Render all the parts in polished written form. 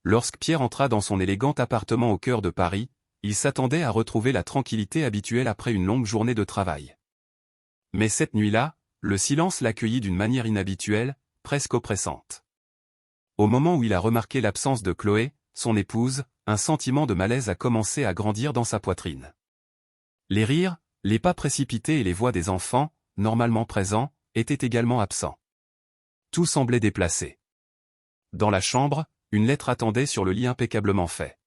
Lorsque Pierre entra dans son élégant appartement au cœur de Paris, il s'attendait à retrouver la tranquillité habituelle après une longue journée de travail. Mais cette nuit-là, le silence l'accueillit d'une manière inhabituelle, presque oppressante. Au moment où il a remarqué l'absence de Chloé, son épouse, un sentiment de malaise a commencé à grandir dans sa poitrine. Les rires, les pas précipités et les voix des enfants, normalement présents, étaient également absents. Tout semblait déplacé. Dans la chambre, une lettre attendait sur le lit impeccablement fait.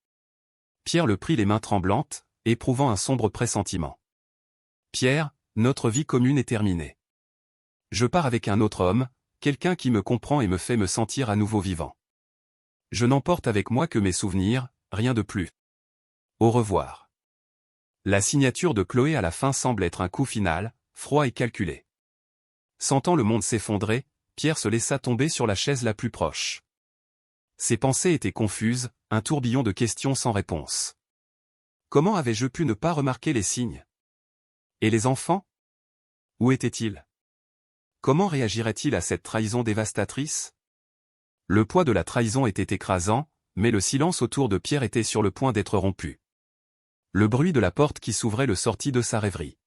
Pierre le prit les mains tremblantes, éprouvant un sombre pressentiment. « Pierre, notre vie commune est terminée. Je pars avec un autre homme, quelqu'un qui me comprend et me fait me sentir à nouveau vivant. Je n'emporte avec moi que mes souvenirs, rien de plus. Au revoir. » La signature de Chloé à la fin semble être un coup final, froid et calculé. Sentant le monde s'effondrer, Pierre se laissa tomber sur la chaise la plus proche. Ses pensées étaient confuses, un tourbillon de questions sans réponse. Comment avais-je pu ne pas remarquer les signes? Et les enfants? Où étaient-ils? Comment réagirait-il à cette trahison dévastatrice? Le poids de la trahison était écrasant, mais le silence autour de Pierre était sur le point d'être rompu. Le bruit de la porte qui s'ouvrait le sortit de sa rêverie.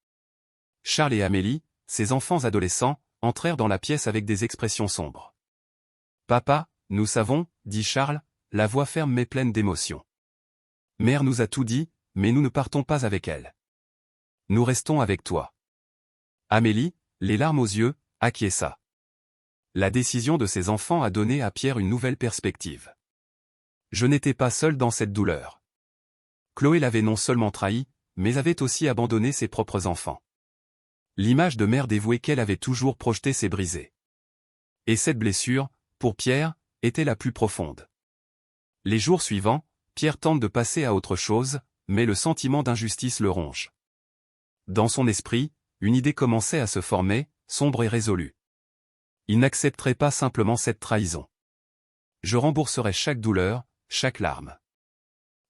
Charles et Amélie, ses enfants adolescents, entrèrent dans la pièce avec des expressions sombres. « Papa, nous savons, » dit Charles, la voix ferme mais pleine d'émotion. « Mère nous a tout dit, mais nous ne partons pas avec elle. Nous restons avec toi. » Amélie, les larmes aux yeux, acquiesça. La décision de ses enfants a donné à Pierre une nouvelle perspective. Je n'étais pas seul dans cette douleur. Chloé l'avait non seulement trahi, mais avait aussi abandonné ses propres enfants. L'image de mère dévouée qu'elle avait toujours projetée s'est brisée. Et cette blessure, pour Pierre, était la plus profonde. Les jours suivants, Pierre tente de passer à autre chose, mais le sentiment d'injustice le ronge. Dans son esprit, une idée commençait à se former, sombre et résolue. Il n'accepterait pas simplement cette trahison. Je rembourserai chaque douleur, chaque larme.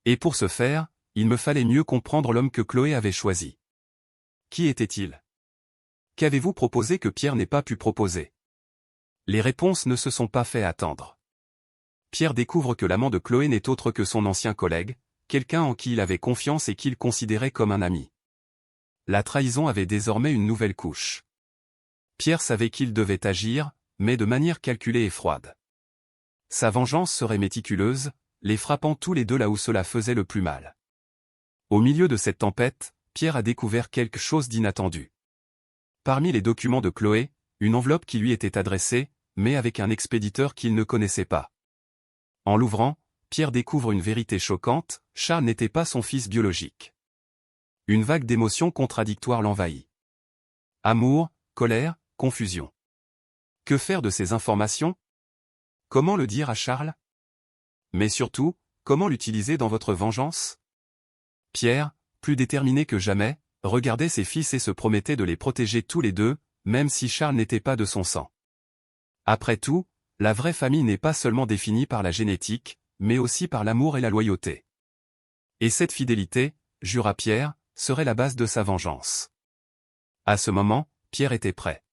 Et pour ce faire, il me fallait mieux comprendre l'homme que Chloé avait choisi. Qui était-il? Qu'avez-vous proposé que Pierre n'ait pas pu proposer? Les réponses ne se sont pas fait attendre. Pierre découvre que l'amant de Chloé n'est autre que son ancien collègue, quelqu'un en qui il avait confiance et qu'il considérait comme un ami. La trahison avait désormais une nouvelle couche. Pierre savait qu'il devait agir, mais de manière calculée et froide. Sa vengeance serait méticuleuse, les frappant tous les deux là où cela faisait le plus mal. Au milieu de cette tempête, Pierre a découvert quelque chose d'inattendu. Parmi les documents de Chloé, une enveloppe qui lui était adressée, mais avec un expéditeur qu'il ne connaissait pas. En l'ouvrant, Pierre découvre une vérité choquante, Charles n'était pas son fils biologique. Une vague d'émotions contradictoires l'envahit. Amour, colère, confusion. Que faire de ces informations? Comment le dire à Charles? Mais surtout, comment l'utiliser dans votre vengeance? Pierre, plus déterminé que jamais, regardait ses fils et se promettait de les protéger tous les deux, même si Charles n'était pas de son sang. Après tout, la vraie famille n'est pas seulement définie par la génétique, mais aussi par l'amour et la loyauté. Et cette fidélité, jura Pierre, serait la base de sa vengeance. À ce moment, Pierre était prêt.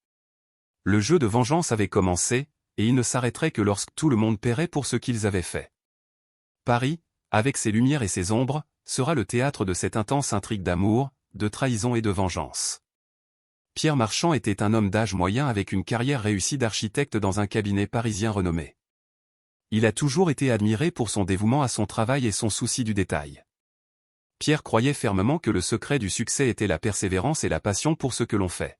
Le jeu de vengeance avait commencé, et il ne s'arrêterait que lorsque tout le monde paierait pour ce qu'ils avaient fait. Paris, avec ses lumières et ses ombres, sera le théâtre de cette intense intrigue d'amour, de trahison et de vengeance. Pierre Marchand était un homme d'âge moyen avec une carrière réussie d'architecte dans un cabinet parisien renommé. Il a toujours été admiré pour son dévouement à son travail et son souci du détail. Pierre croyait fermement que le secret du succès était la persévérance et la passion pour ce que l'on fait.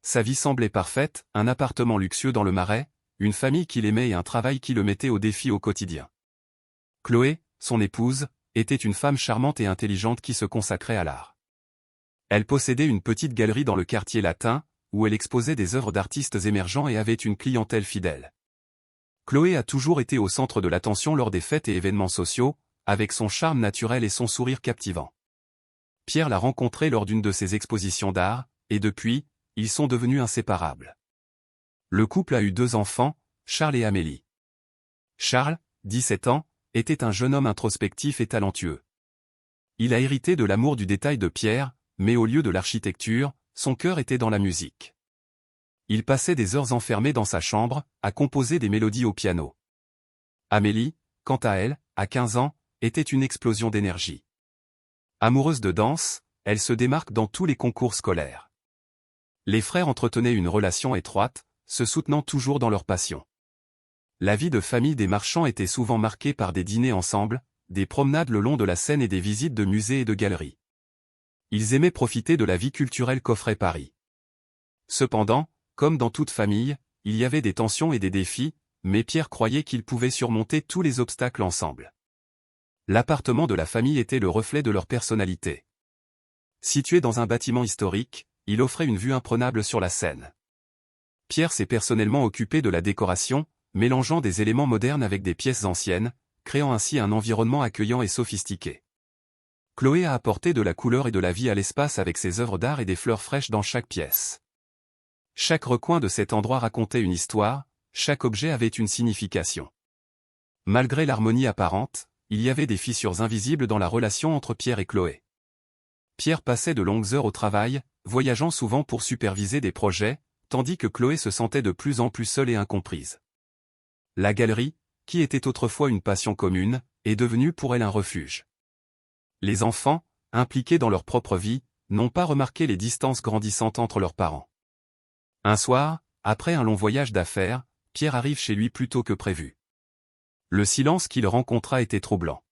Sa vie semblait parfaite, un appartement luxueux dans le Marais, une famille qu'il aimait et un travail qui le mettait au défi au quotidien. Chloé, son épouse, était une femme charmante et intelligente qui se consacrait à l'art. Elle possédait une petite galerie dans le quartier latin, où elle exposait des œuvres d'artistes émergents et avait une clientèle fidèle. Chloé a toujours été au centre de l'attention lors des fêtes et événements sociaux, avec son charme naturel et son sourire captivant. Pierre l'a rencontrée lors d'une de ses expositions d'art, et depuis, ils sont devenus inséparables. Le couple a eu 2 enfants, Charles et Amélie. Charles, 17 ans, était un jeune homme introspectif et talentueux. Il a hérité de l'amour du détail de Pierre, mais au lieu de l'architecture, son cœur était dans la musique. Il passait des heures enfermé dans sa chambre, à composer des mélodies au piano. Amélie, quant à elle, à 15 ans, était une explosion d'énergie. Amoureuse de danse, elle se démarque dans tous les concours scolaires. Les frères entretenaient une relation étroite, se soutenant toujours dans leur passion. La vie de famille des Marchand était souvent marquée par des dîners ensemble, des promenades le long de la Seine et des visites de musées et de galeries. Ils aimaient profiter de la vie culturelle qu'offrait Paris. Cependant, comme dans toute famille, il y avait des tensions et des défis, mais Pierre croyait qu'ils pouvaient surmonter tous les obstacles ensemble. L'appartement de la famille était le reflet de leur personnalité. Situé dans un bâtiment historique, il offrait une vue imprenable sur la Seine. Pierre s'est personnellement occupé de la décoration, mélangeant des éléments modernes avec des pièces anciennes, créant ainsi un environnement accueillant et sophistiqué. Chloé a apporté de la couleur et de la vie à l'espace avec ses œuvres d'art et des fleurs fraîches dans chaque pièce. Chaque recoin de cet endroit racontait une histoire, chaque objet avait une signification. Malgré l'harmonie apparente, il y avait des fissures invisibles dans la relation entre Pierre et Chloé. Pierre passait de longues heures au travail, voyageant souvent pour superviser des projets, tandis que Chloé se sentait de plus en plus seule et incomprise. La galerie, qui était autrefois une passion commune, est devenue pour elle un refuge. Les enfants, impliqués dans leur propre vie, n'ont pas remarqué les distances grandissantes entre leurs parents. Un soir, après un long voyage d'affaires, Pierre arrive chez lui plus tôt que prévu. Le silence qu'il rencontra était troublant.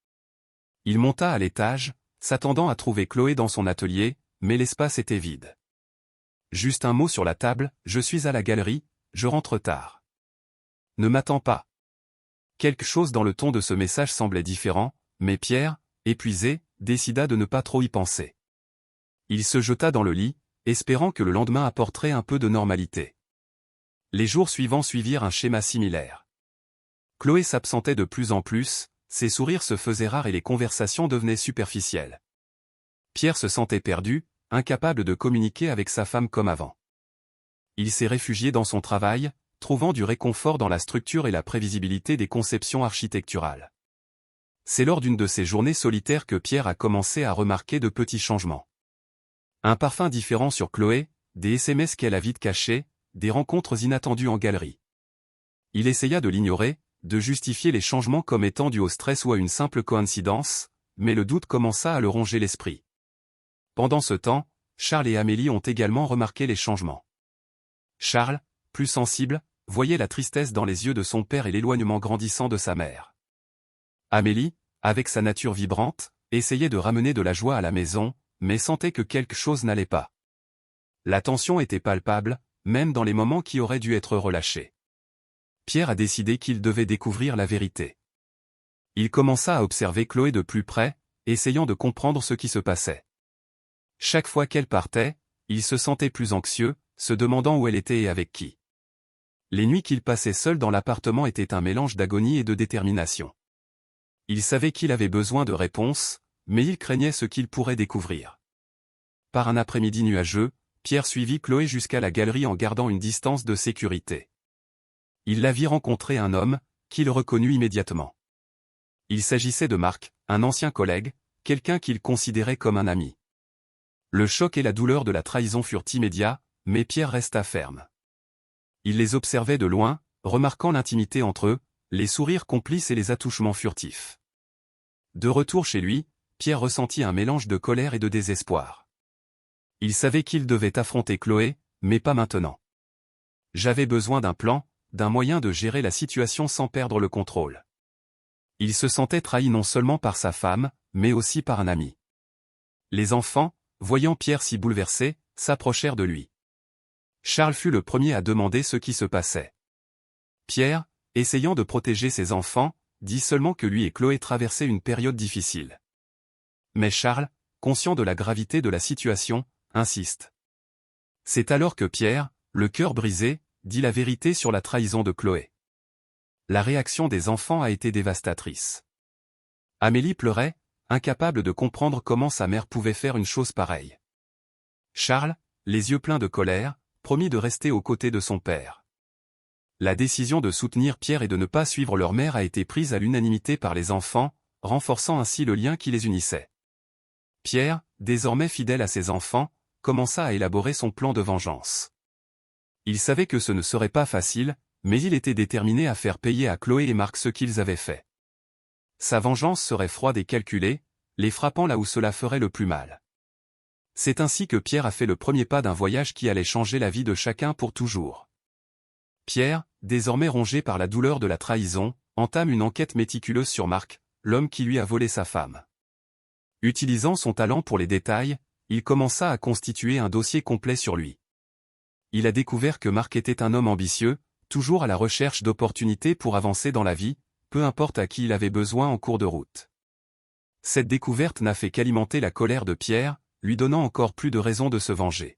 Il monta à l'étage, s'attendant à trouver Chloé dans son atelier, mais l'espace était vide. Juste un mot sur la table, je suis à la galerie, je rentre tard. Ne m'attends pas. Quelque chose dans le ton de ce message semblait différent, mais Pierre, épuisé, décida de ne pas trop y penser. Il se jeta dans le lit, espérant que le lendemain apporterait un peu de normalité. Les jours suivants suivirent un schéma similaire. Chloé s'absentait de plus en plus, ses sourires se faisaient rares et les conversations devenaient superficielles. Pierre se sentait perdu, incapable de communiquer avec sa femme comme avant. Il s'est réfugié dans son travail, trouvant du réconfort dans la structure et la prévisibilité des conceptions architecturales. C'est lors d'une de ces journées solitaires que Pierre a commencé à remarquer de petits changements. Un parfum différent sur Chloé, des SMS qu'elle a vite cachés, des rencontres inattendues en galerie. Il essaya de l'ignorer, de justifier les changements comme étant dus au stress ou à une simple coïncidence, mais le doute commença à le ronger l'esprit. Pendant ce temps, Charles et Amélie ont également remarqué les changements. Charles, plus sensible, voyait la tristesse dans les yeux de son père et l'éloignement grandissant de sa mère. Amélie, avec sa nature vibrante, essayait de ramener de la joie à la maison, mais sentait que quelque chose n'allait pas. La tension était palpable, même dans les moments qui auraient dû être relâchés. Pierre a décidé qu'il devait découvrir la vérité. Il commença à observer Chloé de plus près, essayant de comprendre ce qui se passait. Chaque fois qu'elle partait, il se sentait plus anxieux, se demandant où elle était et avec qui. Les nuits qu'il passait seul dans l'appartement étaient un mélange d'agonie et de détermination. Il savait qu'il avait besoin de réponses, mais il craignait ce qu'il pourrait découvrir. Par un après-midi nuageux, Pierre suivit Chloé jusqu'à la galerie en gardant une distance de sécurité. Il la vit rencontrer un homme, qu'il reconnut immédiatement. Il s'agissait de Marc, un ancien collègue, quelqu'un qu'il considérait comme un ami. Le choc et la douleur de la trahison furent immédiats, mais Pierre resta ferme. Il les observait de loin, remarquant l'intimité entre eux, les sourires complices et les attouchements furtifs. De retour chez lui, Pierre ressentit un mélange de colère et de désespoir. Il savait qu'il devait affronter Chloé, mais pas maintenant. J'avais besoin d'un plan, d'un moyen de gérer la situation sans perdre le contrôle. Il se sentait trahi non seulement par sa femme, mais aussi par un ami. Les enfants, voyant Pierre si bouleversé, s'approchèrent de lui. Charles fut le premier à demander ce qui se passait. Pierre, essayant de protéger ses enfants, dit seulement que lui et Chloé traversaient une période difficile. Mais Charles, conscient de la gravité de la situation, insiste. C'est alors que Pierre, le cœur brisé, dit la vérité sur la trahison de Chloé. La réaction des enfants a été dévastatrice. Amélie pleurait, incapable de comprendre comment sa mère pouvait faire une chose pareille. Charles, les yeux pleins de colère, promit de rester aux côtés de son père. La décision de soutenir Pierre et de ne pas suivre leur mère a été prise à l'unanimité par les enfants, renforçant ainsi le lien qui les unissait. Pierre, désormais fidèle à ses enfants, commença à élaborer son plan de vengeance. Il savait que ce ne serait pas facile, mais il était déterminé à faire payer à Chloé et Marc ce qu'ils avaient fait. sa vengeance serait froide et calculée, les frappant là où cela ferait le plus mal. C'est ainsi que Pierre a fait le premier pas d'un voyage qui allait changer la vie de chacun pour toujours. Pierre, désormais rongé par la douleur de la trahison, entame une enquête méticuleuse sur Marc, l'homme qui lui a volé sa femme. Utilisant son talent pour les détails, il commença à constituer un dossier complet sur lui. Il a découvert que Marc était un homme ambitieux, toujours à la recherche d'opportunités pour avancer dans la vie, peu importe à qui il avait besoin en cours de route. Cette découverte n'a fait qu'alimenter la colère de Pierre, lui donnant encore plus de raisons de se venger.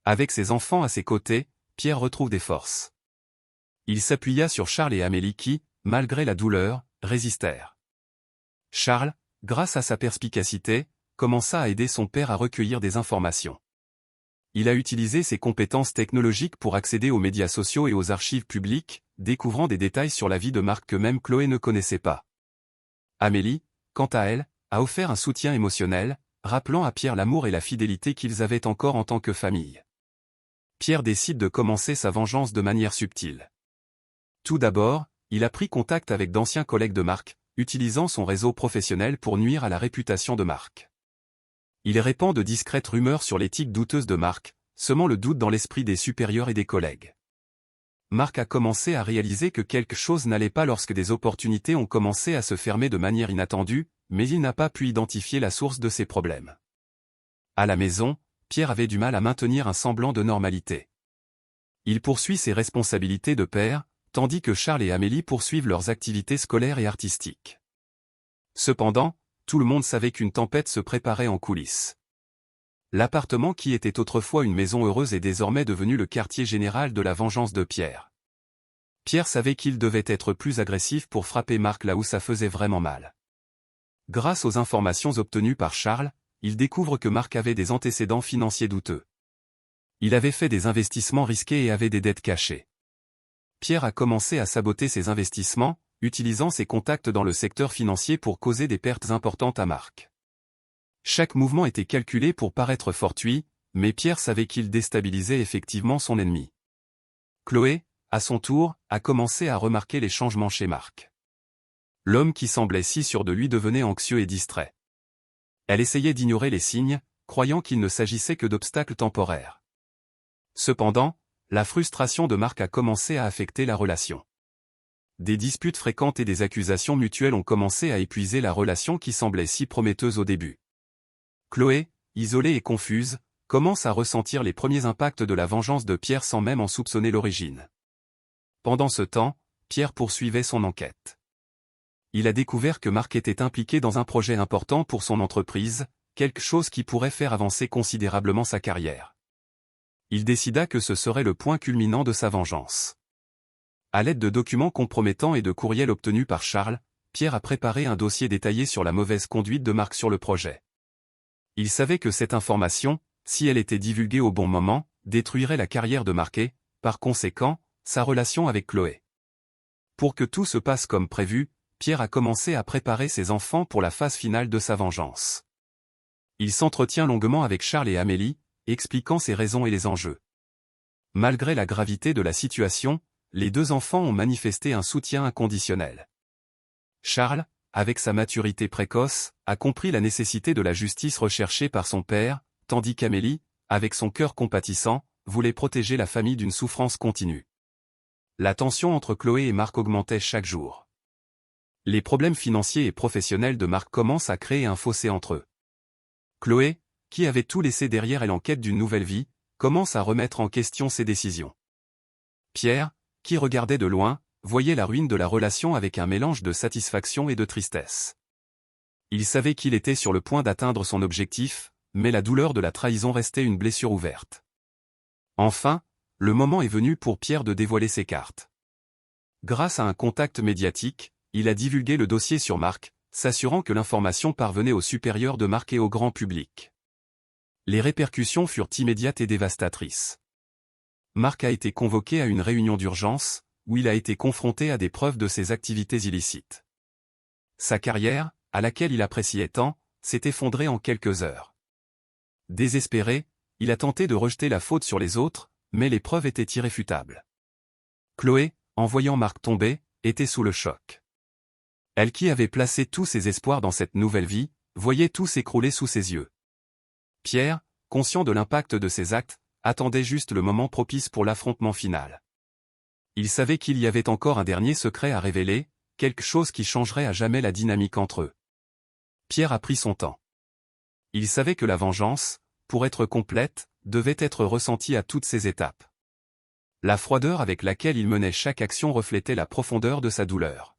Avec ses enfants à ses côtés, Pierre retrouve des forces. Il s'appuya sur Charles et Amélie qui, malgré la douleur, résistèrent. Charles, grâce à sa perspicacité, commença à aider son père à recueillir des informations. Il a utilisé ses compétences technologiques pour accéder aux médias sociaux et aux archives publiques, découvrant des détails sur la vie de Marc que même Chloé ne connaissait pas. Amélie, quant à elle, a offert un soutien émotionnel, rappelant à Pierre l'amour et la fidélité qu'ils avaient encore en tant que famille. Pierre décide de commencer sa vengeance de manière subtile. Tout d'abord, il a pris contact avec d'anciens collègues de Marc, utilisant son réseau professionnel pour nuire à la réputation de Marc. Il répand de discrètes rumeurs sur l'éthique douteuse de Marc, semant le doute dans l'esprit des supérieurs et des collègues. Marc a commencé à réaliser que quelque chose n'allait pas lorsque des opportunités ont commencé à se fermer de manière inattendue, mais il n'a pas pu identifier la source de ces problèmes. À la maison, Pierre avait du mal à maintenir un semblant de normalité. Il poursuit ses responsabilités de père, tandis que Charles et Amélie poursuivent leurs activités scolaires et artistiques. Cependant, tout le monde savait qu'une tempête se préparait en coulisses. L'appartement qui était autrefois une maison heureuse est désormais devenu le quartier général de la vengeance de Pierre. Pierre savait qu'il devait être plus agressif pour frapper Marc là où ça faisait vraiment mal. Grâce aux informations obtenues par Charles, il découvre que Marc avait des antécédents financiers douteux. Il avait fait des investissements risqués et avait des dettes cachées. Pierre a commencé à saboter ses investissements, utilisant ses contacts dans le secteur financier pour causer des pertes importantes à Marc. Chaque mouvement était calculé pour paraître fortuit, mais Pierre savait qu'il déstabilisait effectivement son ennemi. Chloé, à son tour, a commencé à remarquer les changements chez Marc. L'homme qui semblait si sûr de lui devenait anxieux et distrait. Elle essayait d'ignorer les signes, croyant qu'il ne s'agissait que d'obstacles temporaires. Cependant, la frustration de Marc a commencé à affecter la relation. Des disputes fréquentes et des accusations mutuelles ont commencé à épuiser la relation qui semblait si prometteuse au début. Chloé, isolée et confuse, commence à ressentir les premiers impacts de la vengeance de Pierre sans même en soupçonner l'origine. Pendant ce temps, Pierre poursuivait son enquête. Il a découvert que Marc était impliqué dans un projet important pour son entreprise, quelque chose qui pourrait faire avancer considérablement sa carrière. Il décida que ce serait le point culminant de sa vengeance. À l'aide de documents compromettants et de courriels obtenus par Charles, Pierre a préparé un dossier détaillé sur la mauvaise conduite de Marc sur le projet. Il savait que cette information, si elle était divulguée au bon moment, détruirait la carrière de Marc et, par conséquent, sa relation avec Chloé. Pour que tout se passe comme prévu, Pierre a commencé à préparer ses enfants pour la phase finale de sa vengeance. Il s'entretient longuement avec Charles et Amélie, expliquant ses raisons et les enjeux. Malgré la gravité de la situation, les deux enfants ont manifesté un soutien inconditionnel. Charles, avec sa maturité précoce, a compris la nécessité de la justice recherchée par son père, tandis qu'Amélie, avec son cœur compatissant, voulait protéger la famille d'une souffrance continue. La tension entre Chloé et Marc augmentait chaque jour. Les problèmes financiers et professionnels de Marc commencent à créer un fossé entre eux. Chloé, qui avait tout laissé derrière elle en quête d'une nouvelle vie, commence à remettre en question ses décisions. Pierre, qui regardait de loin, voyait la ruine de la relation avec un mélange de satisfaction et de tristesse. Il savait qu'il était sur le point d'atteindre son objectif, mais la douleur de la trahison restait une blessure ouverte. Enfin, le moment est venu pour Pierre de dévoiler ses cartes. Grâce à un contact médiatique, il a divulgué le dossier sur Marc, s'assurant que l'information parvenait aux supérieurs de Marc et au grand public. Les répercussions furent immédiates et dévastatrices. Marc a été convoqué à une réunion d'urgence, où il a été confronté à des preuves de ses activités illicites. Sa carrière, à laquelle il appréciait tant, s'est effondrée en quelques heures. Désespéré, il a tenté de rejeter la faute sur les autres, mais les preuves étaient irréfutables. Chloé, en voyant Marc tomber, était sous le choc. Elle qui avait placé tous ses espoirs dans cette nouvelle vie, voyait tout s'écrouler sous ses yeux. Pierre, conscient de l'impact de ses actes, attendait juste le moment propice pour l'affrontement final. Il savait qu'il y avait encore un dernier secret à révéler, quelque chose qui changerait à jamais la dynamique entre eux. Pierre a pris son temps. Il savait que la vengeance, pour être complète, devait être ressentie à toutes ses étapes. La froideur avec laquelle il menait chaque action reflétait la profondeur de sa douleur.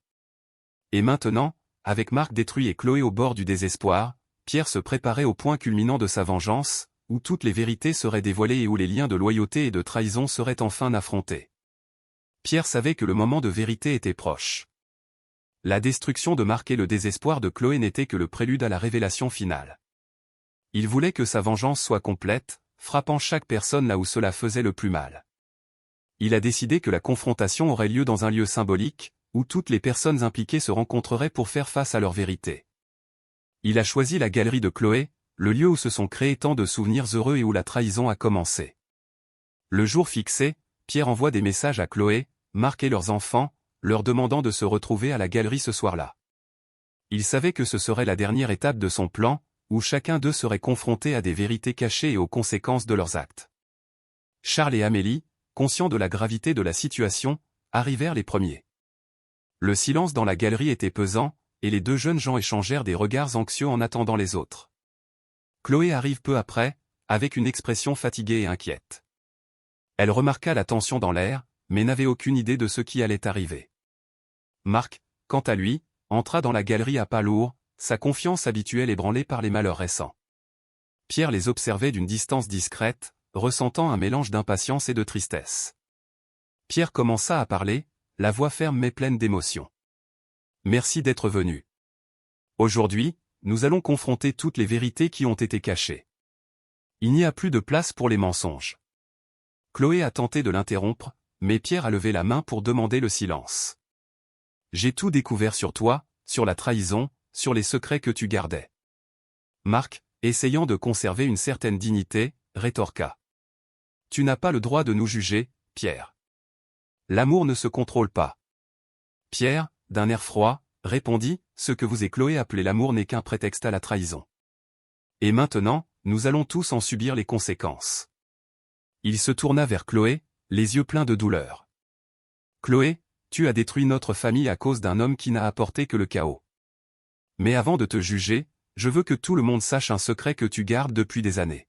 Et maintenant, avec Marc détruit et Chloé au bord du désespoir, Pierre se préparait au point culminant de sa vengeance, où toutes les vérités seraient dévoilées et où les liens de loyauté et de trahison seraient enfin affrontés. Pierre savait que le moment de vérité était proche. La destruction de Marc et le désespoir de Chloé n'étaient que le prélude à la révélation finale. Il voulait que sa vengeance soit complète, frappant chaque personne là où cela faisait le plus mal. Il a décidé que la confrontation aurait lieu dans un lieu symbolique, où toutes les personnes impliquées se rencontreraient pour faire face à leur vérité. Il a choisi la galerie de Chloé, le lieu où se sont créés tant de souvenirs heureux et où la trahison a commencé. Le jour fixé, Pierre envoie des messages à Chloé, Marc et leurs enfants, leur demandant de se retrouver à la galerie ce soir-là. Il savait que ce serait la dernière étape de son plan, où chacun d'eux serait confronté à des vérités cachées et aux conséquences de leurs actes. Charles et Amélie, conscients de la gravité de la situation, arrivèrent les premiers. Le silence dans la galerie était pesant, et les deux jeunes gens échangèrent des regards anxieux en attendant les autres. Chloé arrive peu après, avec une expression fatiguée et inquiète. Elle remarqua la tension dans l'air, mais n'avait aucune idée de ce qui allait arriver. Marc, quant à lui, entra dans la galerie à pas lourds, sa confiance habituelle ébranlée par les malheurs récents. Pierre les observait d'une distance discrète, ressentant un mélange d'impatience et de tristesse. Pierre commença à parler, la voix ferme mais pleine d'émotion. « Merci d'être venu. Aujourd'hui, nous allons confronter toutes les vérités qui ont été cachées. Il n'y a plus de place pour les mensonges. » Chloé a tenté de l'interrompre, mais Pierre a levé la main pour demander le silence. « J'ai tout découvert sur toi, sur la trahison, sur les secrets que tu gardais. » Marc, essayant de conserver une certaine dignité, rétorqua. « Tu n'as pas le droit de nous juger, Pierre. L'amour ne se contrôle pas. » Pierre, d'un air froid, répondit, « Ce que vous et Chloé appelez l'amour n'est qu'un prétexte à la trahison. Et maintenant, nous allons tous en subir les conséquences. » Il se tourna vers Chloé, les yeux pleins de douleur. « Chloé, tu as détruit notre famille à cause d'un homme qui n'a apporté que le chaos. Mais avant de te juger, je veux que tout le monde sache un secret que tu gardes depuis des années. »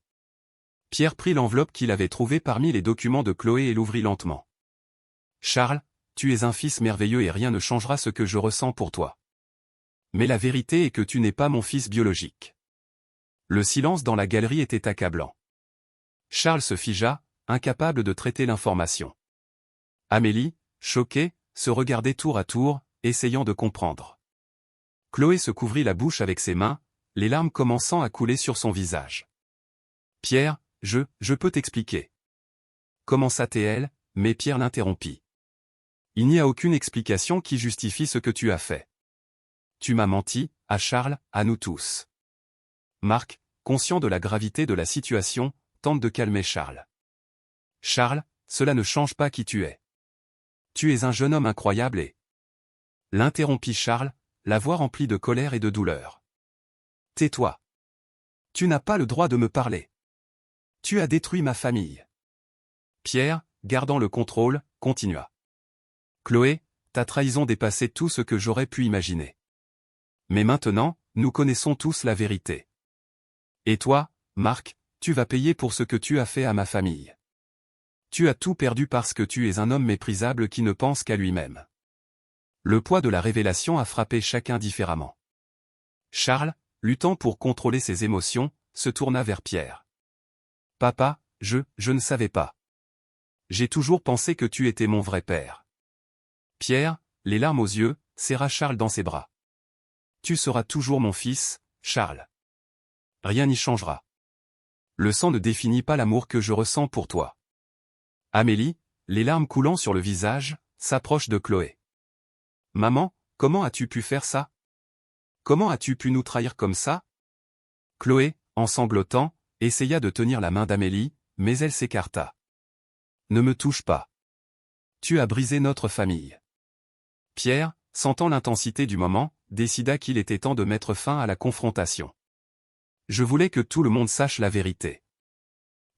Pierre prit l'enveloppe qu'il avait trouvée parmi les documents de Chloé et l'ouvrit lentement. « Charles, tu es un fils merveilleux et rien ne changera ce que je ressens pour toi. Mais la vérité est que tu n'es pas mon fils biologique. » Le silence dans la galerie était accablant. Charles se figea, incapable de traiter l'information. Amélie, choquée, se regardait tour à tour, essayant de comprendre. Chloé se couvrit la bouche avec ses mains, les larmes commençant à couler sur son visage. « Pierre, je peux t'expliquer. » Commença-t-elle, mais Pierre l'interrompit. « Il n'y a aucune explication qui justifie ce que tu as fait. Tu m'as menti, à Charles, à nous tous. » Marc, conscient de la gravité de la situation, tente de calmer Charles. « Charles, cela ne change pas qui tu es. Tu es un jeune homme incroyable et... » L'interrompit Charles, la voix remplie de colère et de douleur. « Tais-toi. Tu n'as pas le droit de me parler. Tu as détruit ma famille. » Pierre, gardant le contrôle, continua. « Chloé, ta trahison dépassait tout ce que j'aurais pu imaginer. Mais maintenant, nous connaissons tous la vérité. Et toi, Marc, tu vas payer pour ce que tu as fait à ma famille. Tu as tout perdu parce que tu es un homme méprisable qui ne pense qu'à lui-même. » Le poids de la révélation a frappé chacun différemment. Charles, luttant pour contrôler ses émotions, se tourna vers Pierre. « Papa, je ne savais pas. J'ai toujours pensé que tu étais mon vrai père. » Pierre, les larmes aux yeux, serra Charles dans ses bras. « Tu seras toujours mon fils, Charles. Rien n'y changera. Le sang ne définit pas l'amour que je ressens pour toi. » Amélie, les larmes coulant sur le visage, s'approche de Chloé. « Maman, comment as-tu pu faire ça? Comment as-tu pu nous trahir comme ça ?» Chloé, en sanglotant, essaya de tenir la main d'Amélie, mais elle s'écarta. « Ne me touche pas. Tu as brisé notre famille. » Pierre, sentant l'intensité du moment, décida qu'il était temps de mettre fin à la confrontation. Je voulais que tout le monde sache la vérité.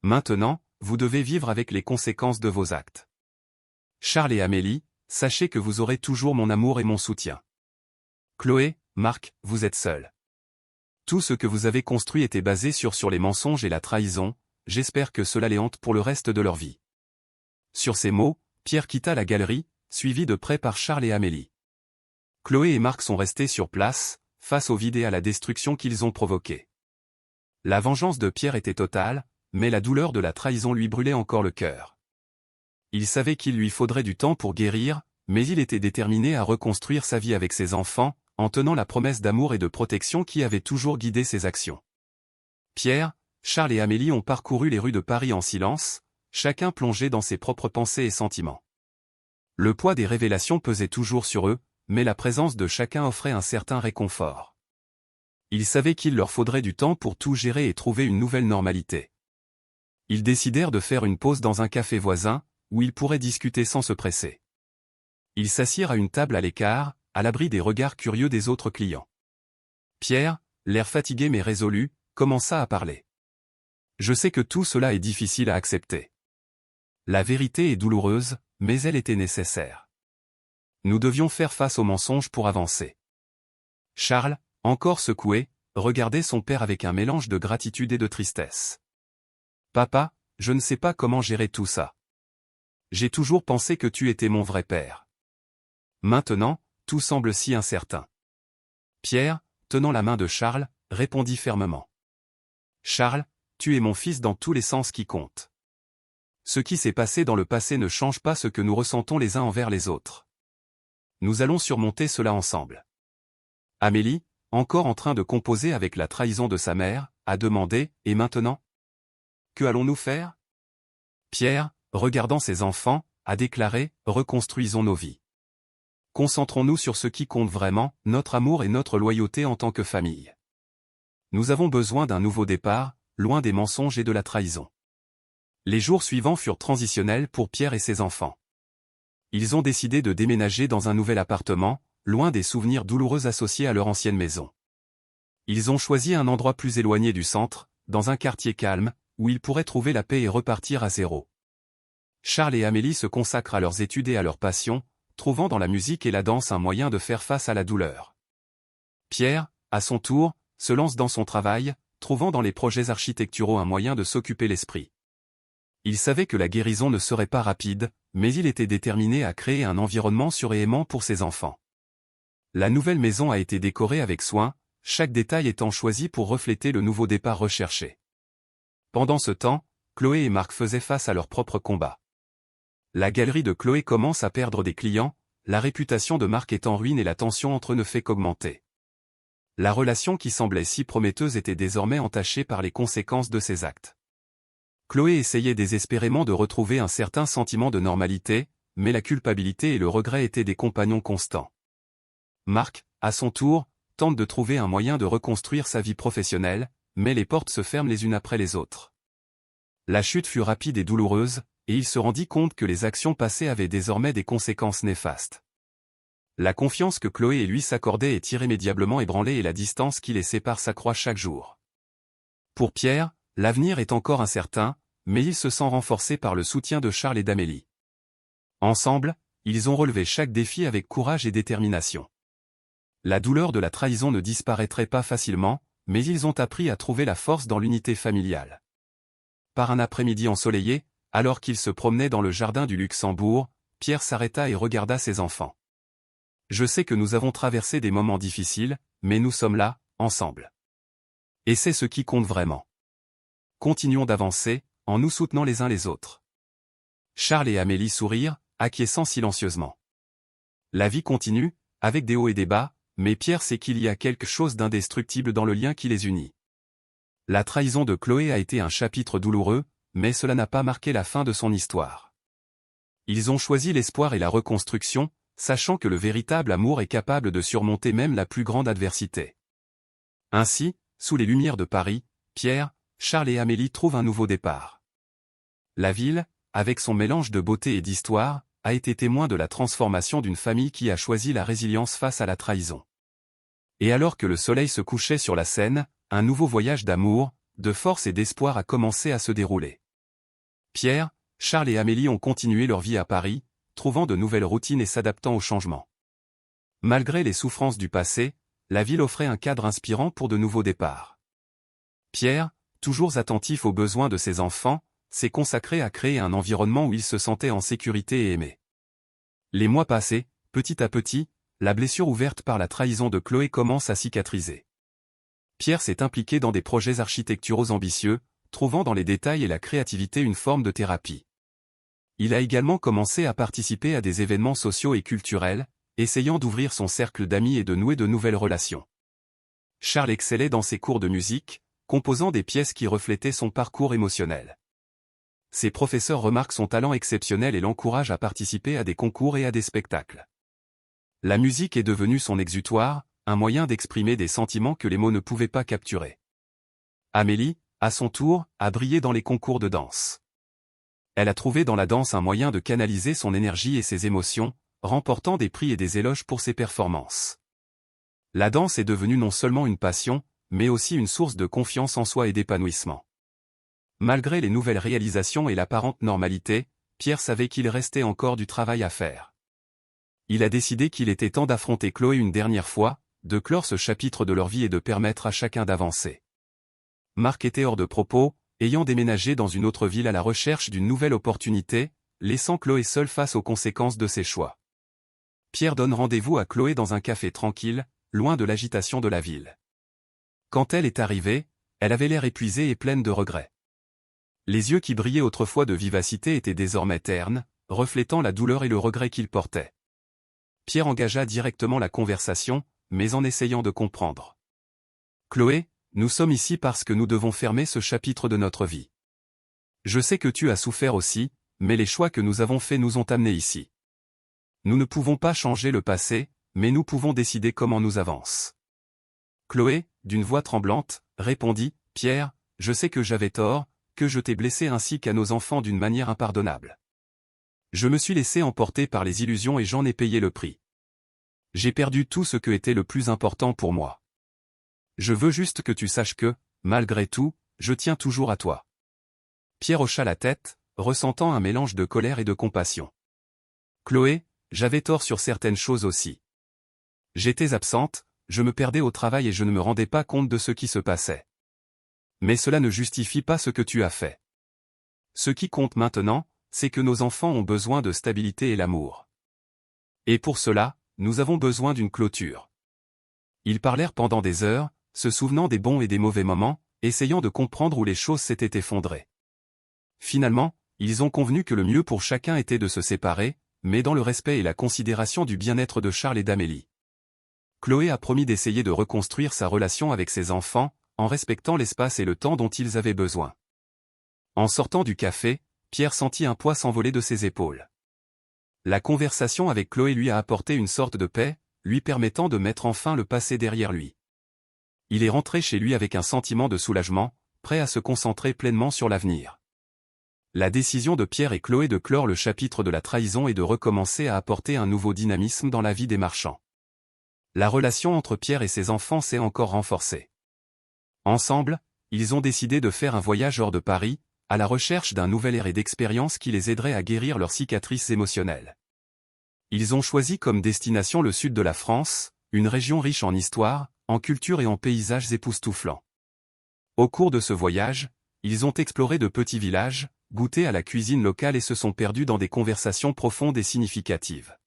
Maintenant, vous devez vivre avec les conséquences de vos actes. Charles et Amélie, sachez que vous aurez toujours mon amour et mon soutien. Chloé, Marc, vous êtes seuls. Tout ce que vous avez construit était basé sur les mensonges et la trahison, j'espère que cela les hante pour le reste de leur vie. Sur ces mots, Pierre quitta la galerie, suivi de près par Charles et Amélie. Chloé et Marc sont restés sur place, face au vide et à la destruction qu'ils ont provoquée. La vengeance de Pierre était totale, mais la douleur de la trahison lui brûlait encore le cœur. Il savait qu'il lui faudrait du temps pour guérir, mais il était déterminé à reconstruire sa vie avec ses enfants, en tenant la promesse d'amour et de protection qui avait toujours guidé ses actions. Pierre, Charles et Amélie ont parcouru les rues de Paris en silence, chacun plongé dans ses propres pensées et sentiments. Le poids des révélations pesait toujours sur eux, mais la présence de chacun offrait un certain réconfort. Ils savaient qu'il leur faudrait du temps pour tout gérer et trouver une nouvelle normalité. Ils décidèrent de faire une pause dans un café voisin, où ils pourraient discuter sans se presser. Ils s'assirent à une table à l'écart, à l'abri des regards curieux des autres clients. Pierre, l'air fatigué mais résolu, commença à parler. « Je sais que tout cela est difficile à accepter. La vérité est douloureuse, mais elle était nécessaire. Nous devions faire face aux mensonges pour avancer. » Charles, encore secoué, regardait son père avec un mélange de gratitude et de tristesse. « Papa, je ne sais pas comment gérer tout ça. J'ai toujours pensé que tu étais mon vrai père. Maintenant, tout semble si incertain. » Pierre, tenant la main de Charles, répondit fermement. « Charles, tu es mon fils dans tous les sens qui comptent. Ce qui s'est passé dans le passé ne change pas ce que nous ressentons les uns envers les autres. Nous allons surmonter cela ensemble. » Amélie, encore en train de composer avec la trahison de sa mère, a demandé « Et maintenant ? Que allons-nous faire ?» Pierre, regardant ses enfants, a déclaré « Reconstruisons nos vies. Concentrons-nous sur ce qui compte vraiment, notre amour et notre loyauté en tant que famille. Nous avons besoin d'un nouveau départ, loin des mensonges et de la trahison. » Les jours suivants furent transitionnels pour Pierre et ses enfants. Ils ont décidé de déménager dans un nouvel appartement, loin des souvenirs douloureux associés à leur ancienne maison. Ils ont choisi un endroit plus éloigné du centre, dans un quartier calme, où ils pourraient trouver la paix et repartir à zéro. Charles et Amélie se consacrent à leurs études et à leurs passions, trouvant dans la musique et la danse un moyen de faire face à la douleur. Pierre, à son tour, se lance dans son travail, trouvant dans les projets architecturaux un moyen de s'occuper l'esprit. Il savait que la guérison ne serait pas rapide, mais il était déterminé à créer un environnement sûr et aimant pour ses enfants. La nouvelle maison a été décorée avec soin, chaque détail étant choisi pour refléter le nouveau départ recherché. Pendant ce temps, Chloé et Marc faisaient face à leurs propres combats. La galerie de Chloé commence à perdre des clients, la réputation de Marc est en ruine et la tension entre eux ne fait qu'augmenter. La relation qui semblait si prometteuse était désormais entachée par les conséquences de ses actes. Chloé essayait désespérément de retrouver un certain sentiment de normalité, mais la culpabilité et le regret étaient des compagnons constants. Marc, à son tour, tente de trouver un moyen de reconstruire sa vie professionnelle, mais les portes se ferment les unes après les autres. La chute fut rapide et douloureuse, et il se rendit compte que les actions passées avaient désormais des conséquences néfastes. La confiance que Chloé et lui s'accordaient est irrémédiablement ébranlée et la distance qui les sépare s'accroît chaque jour. Pour Pierre, l'avenir est encore incertain, mais il se sent renforcé par le soutien de Charles et d'Amélie. Ensemble, ils ont relevé chaque défi avec courage et détermination. La douleur de la trahison ne disparaîtrait pas facilement, mais ils ont appris à trouver la force dans l'unité familiale. Par un après-midi ensoleillé, alors qu'il se promenait dans le jardin du Luxembourg, Pierre s'arrêta et regarda ses enfants. « Je sais que nous avons traversé des moments difficiles, mais nous sommes là, ensemble. Et c'est ce qui compte vraiment. Continuons d'avancer, en nous soutenant les uns les autres. » Charles et Amélie sourirent, acquiesçant silencieusement. La vie continue, avec des hauts et des bas, mais Pierre sait qu'il y a quelque chose d'indestructible dans le lien qui les unit. La trahison de Chloé a été un chapitre douloureux, mais cela n'a pas marqué la fin de son histoire. Ils ont choisi l'espoir et la reconstruction, sachant que le véritable amour est capable de surmonter même la plus grande adversité. Ainsi, sous les lumières de Paris, Pierre, Charles et Amélie trouvent un nouveau départ. La ville, avec son mélange de beauté et d'histoire, a été témoin de la transformation d'une famille qui a choisi la résilience face à la trahison. Et alors que le soleil se couchait sur la Seine, un nouveau voyage d'amour, de force et d'espoir a commencé à se dérouler. Pierre, Charles et Amélie ont continué leur vie à Paris, trouvant de nouvelles routines et s'adaptant aux changements. Malgré les souffrances du passé, la ville offrait un cadre inspirant pour de nouveaux départs. Pierre, toujours attentif aux besoins de ses enfants, s'est consacré à créer un environnement où il se sentait en sécurité et aimé. Les mois passés, petit à petit, la blessure ouverte par la trahison de Chloé commence à cicatriser. Pierre s'est impliqué dans des projets architecturaux ambitieux, trouvant dans les détails et la créativité une forme de thérapie. Il a également commencé à participer à des événements sociaux et culturels, essayant d'ouvrir son cercle d'amis et de nouer de nouvelles relations. Charles excellait dans ses cours de musique, composant des pièces qui reflétaient son parcours émotionnel. Ses professeurs remarquent son talent exceptionnel et l'encouragent à participer à des concours et à des spectacles. La musique est devenue son exutoire, un moyen d'exprimer des sentiments que les mots ne pouvaient pas capturer. Amélie, à son tour, a brillé dans les concours de danse. Elle a trouvé dans la danse un moyen de canaliser son énergie et ses émotions, remportant des prix et des éloges pour ses performances. La danse est devenue non seulement une passion, mais aussi une source de confiance en soi et d'épanouissement. Malgré les nouvelles réalisations et l'apparente normalité, Pierre savait qu'il restait encore du travail à faire. Il a décidé qu'il était temps d'affronter Chloé une dernière fois, de clore ce chapitre de leur vie et de permettre à chacun d'avancer. Marc était hors de propos, ayant déménagé dans une autre ville à la recherche d'une nouvelle opportunité, laissant Chloé seule face aux conséquences de ses choix. Pierre donne rendez-vous à Chloé dans un café tranquille, loin de l'agitation de la ville. Quand elle est arrivée, elle avait l'air épuisée et pleine de regrets. Les yeux qui brillaient autrefois de vivacité étaient désormais ternes, reflétant la douleur et le regret qu'il portait. Pierre engagea directement la conversation, mais en essayant de comprendre. « Chloé, nous sommes ici parce que nous devons fermer ce chapitre de notre vie. Je sais que tu as souffert aussi, mais les choix que nous avons faits nous ont amenés ici. Nous ne pouvons pas changer le passé, mais nous pouvons décider comment nous avance. » Chloé, d'une voix tremblante, répondit, « Pierre, je sais que j'avais tort, que je t'ai blessé ainsi qu'à nos enfants d'une manière impardonnable. Je me suis laissé emporter par les illusions et j'en ai payé le prix. J'ai perdu tout ce que était le plus important pour moi. Je veux juste que tu saches que, malgré tout, je tiens toujours à toi. » Pierre hocha la tête, ressentant un mélange de colère et de compassion. « Chloé, j'avais tort sur certaines choses aussi. J'étais absente, je me perdais au travail et je ne me rendais pas compte de ce qui se passait. Mais cela ne justifie pas ce que tu as fait. Ce qui compte maintenant, c'est que nos enfants ont besoin de stabilité et l'amour. Et pour cela, nous avons besoin d'une clôture. » Ils parlèrent pendant des heures, se souvenant des bons et des mauvais moments, essayant de comprendre où les choses s'étaient effondrées. Finalement, ils ont convenu que le mieux pour chacun était de se séparer, mais dans le respect et la considération du bien-être de Charles et d'Amélie. Chloé a promis d'essayer de reconstruire sa relation avec ses enfants, en respectant l'espace et le temps dont ils avaient besoin. En sortant du café, Pierre sentit un poids s'envoler de ses épaules. La conversation avec Chloé lui a apporté une sorte de paix, lui permettant de mettre enfin le passé derrière lui. Il est rentré chez lui avec un sentiment de soulagement, prêt à se concentrer pleinement sur l'avenir. La décision de Pierre et Chloé de clore le chapitre de la trahison et de recommencer a apporté un nouveau dynamisme dans la vie des marchands. La relation entre Pierre et ses enfants s'est encore renforcée. Ensemble, ils ont décidé de faire un voyage hors de Paris, à la recherche d'un nouvel air et d'expériences qui les aiderait à guérir leurs cicatrices émotionnelles. Ils ont choisi comme destination le sud de la France, une région riche en histoire, en culture et en paysages époustouflants. Au cours de ce voyage, ils ont exploré de petits villages, goûté à la cuisine locale et se sont perdus dans des conversations profondes et significatives.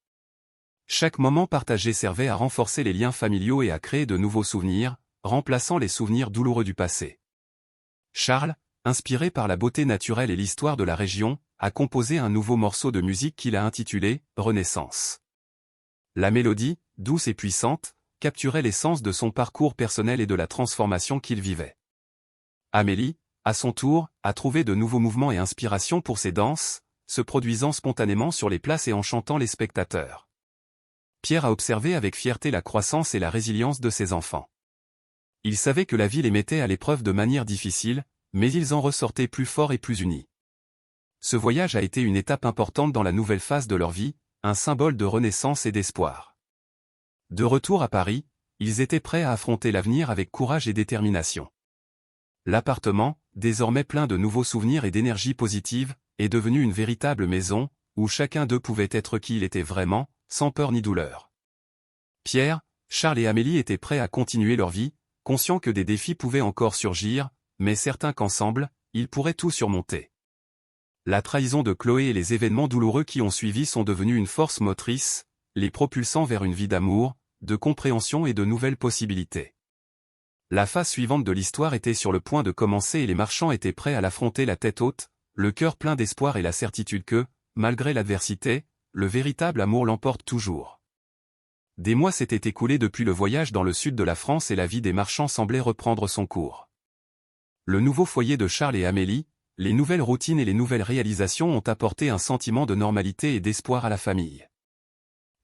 Chaque moment partagé servait à renforcer les liens familiaux et à créer de nouveaux souvenirs, remplaçant les souvenirs douloureux du passé. Charles, inspiré par la beauté naturelle et l'histoire de la région, a composé un nouveau morceau de musique qu'il a intitulé « Renaissance ». La mélodie, douce et puissante, capturait l'essence de son parcours personnel et de la transformation qu'il vivait. Amélie, à son tour, a trouvé de nouveaux mouvements et inspirations pour ses danses, se produisant spontanément sur les places et en chantant les spectateurs. Pierre a observé avec fierté la croissance et la résilience de ses enfants. Il savait que la vie les mettait à l'épreuve de manière difficile, mais ils en ressortaient plus forts et plus unis. Ce voyage a été une étape importante dans la nouvelle phase de leur vie, un symbole de renaissance et d'espoir. De retour à Paris, ils étaient prêts à affronter l'avenir avec courage et détermination. L'appartement, désormais plein de nouveaux souvenirs et d'énergie positive, est devenu une véritable maison, où chacun d'eux pouvait être qui il était vraiment, sans peur ni douleur. Pierre, Charles et Amélie étaient prêts à continuer leur vie, conscients que des défis pouvaient encore surgir, mais certains qu'ensemble, ils pourraient tout surmonter. La trahison de Chloé et les événements douloureux qui ont suivi sont devenus une force motrice, les propulsant vers une vie d'amour, de compréhension et de nouvelles possibilités. La phase suivante de l'histoire était sur le point de commencer et les marchands étaient prêts à l'affronter la tête haute, le cœur plein d'espoir et la certitude que, malgré l'adversité, le véritable amour l'emporte toujours. Des mois s'étaient écoulés depuis le voyage dans le sud de la France et la vie des marchands semblait reprendre son cours. Le nouveau foyer de Charles et Amélie, les nouvelles routines et les nouvelles réalisations ont apporté un sentiment de normalité et d'espoir à la famille.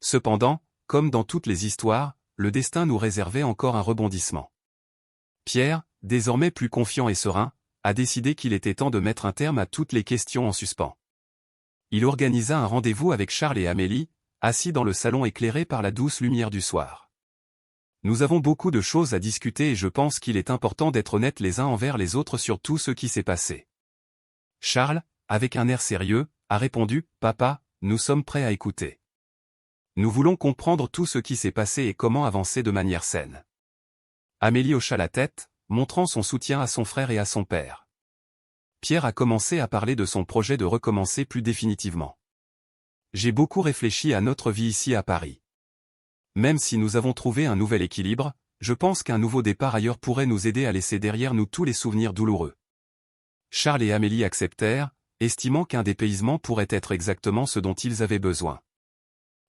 Cependant, comme dans toutes les histoires, le destin nous réservait encore un rebondissement. Pierre, désormais plus confiant et serein, a décidé qu'il était temps de mettre un terme à toutes les questions en suspens. Il organisa un rendez-vous avec Charles et Amélie, assis dans le salon éclairé par la douce lumière du soir. Nous avons beaucoup de choses à discuter et je pense qu'il est important d'être honnêtes les uns envers les autres sur tout ce qui s'est passé. Charles, avec un air sérieux, a répondu « Papa, nous sommes prêts à écouter. Nous voulons comprendre tout ce qui s'est passé et comment avancer de manière saine. » Amélie hocha la tête, montrant son soutien à son frère et à son père. Pierre a commencé à parler de son projet de recommencer plus définitivement. J'ai beaucoup réfléchi à notre vie ici à Paris. Même si nous avons trouvé un nouvel équilibre, je pense qu'un nouveau départ ailleurs pourrait nous aider à laisser derrière nous tous les souvenirs douloureux. Charles et Amélie acceptèrent, estimant qu'un dépaysement pourrait être exactement ce dont ils avaient besoin.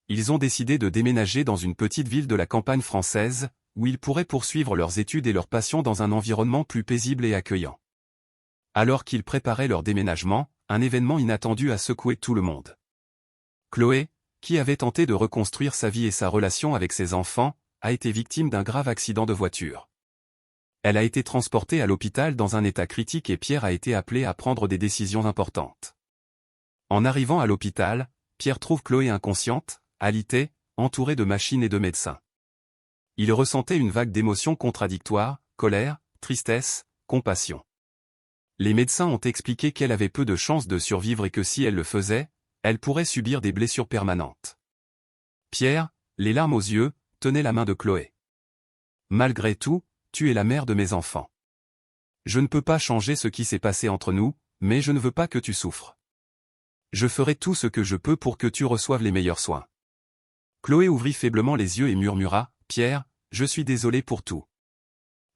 Ils ont décidé de déménager dans une petite ville de la campagne française, où ils pourraient poursuivre leurs études et leurs passions dans un environnement plus paisible et accueillant. Alors qu'ils préparaient leur déménagement, un événement inattendu a secoué tout le monde. Chloé, qui avait tenté de reconstruire sa vie et sa relation avec ses enfants, a été victime d'un grave accident de voiture. Elle a été transportée à l'hôpital dans un état critique et Pierre a été appelé à prendre des décisions importantes. En arrivant à l'hôpital, Pierre trouve Chloé inconsciente, alitée, entourée de machines et de médecins. Il ressentait une vague d'émotions contradictoires, colère, tristesse, compassion. Les médecins ont expliqué qu'elle avait peu de chances de survivre et que si elle le faisait, elle pourrait subir des blessures permanentes. Pierre, les larmes aux yeux, tenait la main de Chloé. « Malgré tout, tu es la mère de mes enfants. Je ne peux pas changer ce qui s'est passé entre nous, mais je ne veux pas que tu souffres. Je ferai tout ce que je peux pour que tu reçoives les meilleurs soins. » Chloé ouvrit faiblement les yeux et murmura, « Pierre, je suis désolée pour tout.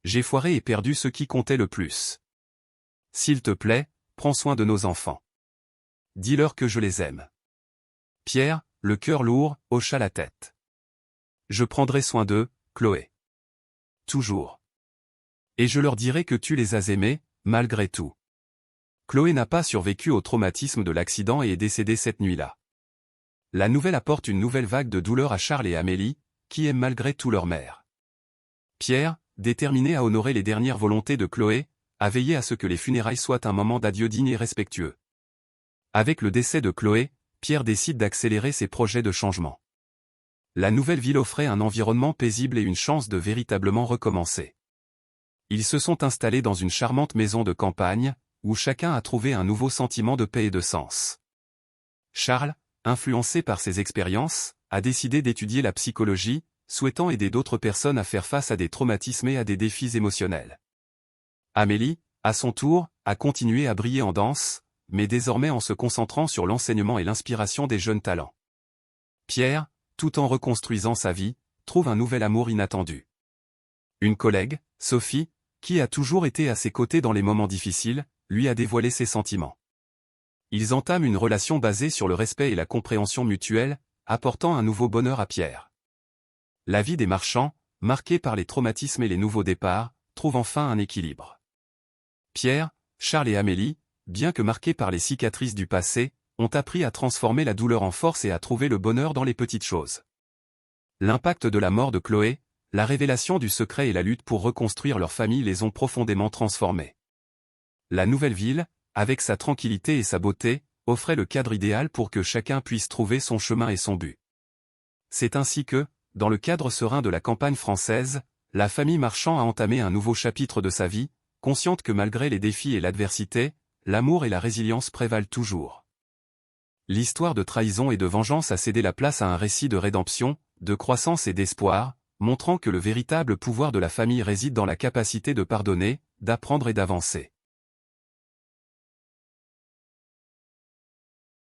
J'ai foiré et perdu ce qui comptait le plus. S'il te plaît, prends soin de nos enfants. Dis-leur que je les aime. » Pierre, le cœur lourd, hocha la tête. « Je prendrai soin d'eux, Chloé. Toujours. Et je leur dirai que tu les as aimés, malgré tout. » Chloé n'a pas survécu au traumatisme de l'accident et est décédée cette nuit-là. La nouvelle apporte une nouvelle vague de douleur à Charles et Amélie, qui aiment malgré tout leur mère. Pierre, déterminé à honorer les dernières volontés de Chloé, a veillé à ce que les funérailles soient un moment d'adieu digne et respectueux. Avec le décès de Chloé, Pierre décide d'accélérer ses projets de changement. La nouvelle ville offrait un environnement paisible et une chance de véritablement recommencer. Ils se sont installés dans une charmante maison de campagne, où chacun a trouvé un nouveau sentiment de paix et de sens. Charles, influencé par ses expériences, a décidé d'étudier la psychologie, souhaitant aider d'autres personnes à faire face à des traumatismes et à des défis émotionnels. Amélie, à son tour, a continué à briller en danse, mais désormais en se concentrant sur l'enseignement et l'inspiration des jeunes talents. Pierre, tout en reconstruisant sa vie, trouve un nouvel amour inattendu. Une collègue, Sophie, qui a toujours été à ses côtés dans les moments difficiles, lui a dévoilé ses sentiments. Ils entament une relation basée sur le respect et la compréhension mutuelle, apportant un nouveau bonheur à Pierre. La vie des marchands, marquée par les traumatismes et les nouveaux départs, trouve enfin un équilibre. Pierre, Charles et Amélie, bien que marqués par les cicatrices du passé, ont appris à transformer la douleur en force et à trouver le bonheur dans les petites choses. L'impact de la mort de Chloé, la révélation du secret et la lutte pour reconstruire leur famille les ont profondément transformés. La nouvelle ville, avec sa tranquillité et sa beauté, offrait le cadre idéal pour que chacun puisse trouver son chemin et son but. C'est ainsi que, dans le cadre serein de la campagne française, la famille Marchand a entamé un nouveau chapitre de sa vie, consciente que malgré les défis et l'adversité, l'amour et la résilience prévalent toujours. L'histoire de trahison et de vengeance a cédé la place à un récit de rédemption, de croissance et d'espoir, montrant que le véritable pouvoir de la famille réside dans la capacité de pardonner, d'apprendre et d'avancer.